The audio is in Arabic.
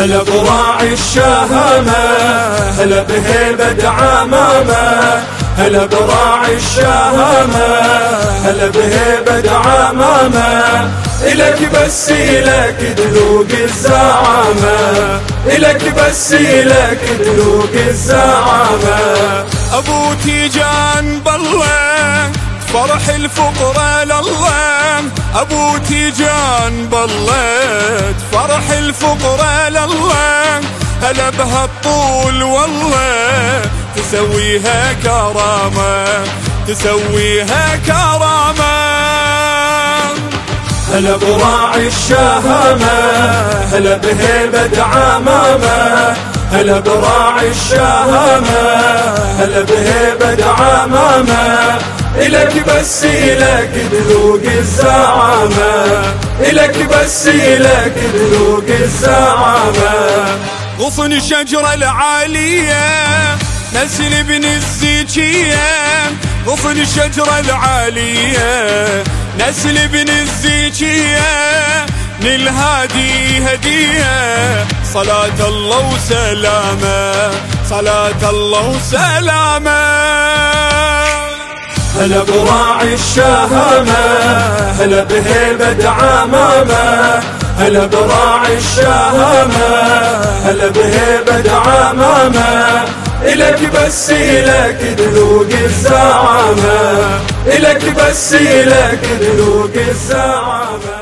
هلا براعي الشهامة، هلا بهيبة عمامة، هلا براعي الشهامة، هلا بهيبة عمامة. إلك بس إلك دلوق الزعامة، إلك بس إلك دلوق الزعامة. أبو تيجان بالله فرح الفقراء لله، أبو تيجان بالله فرح الفقراء لله. هلا بهالطول والله تسويها كرامة، تسويها كرامة. هلا براعي الشهامة، هلا بهيبة عمامة، هلا براعي الشهامة، هلا بهيبة عمامة. إلك بس إلك دلوق الزعامة، إلك بس إلك دلوق الزعامة. غصن الشجرة العالية نسل ابن الزيجية، غصن الشجرة العالية نسل ابن الزيجية. للهادي هدية صلاة الله وسلامة، صلاة الله وسلامة. هلا براعي الشهامة، هلا بهيبة عمامة، هلا براعي الشهامة، هلا بهيبة عمامة. إلك بس إلك دلوق الزعامة، إلك بس إلك دلوق الزعامة.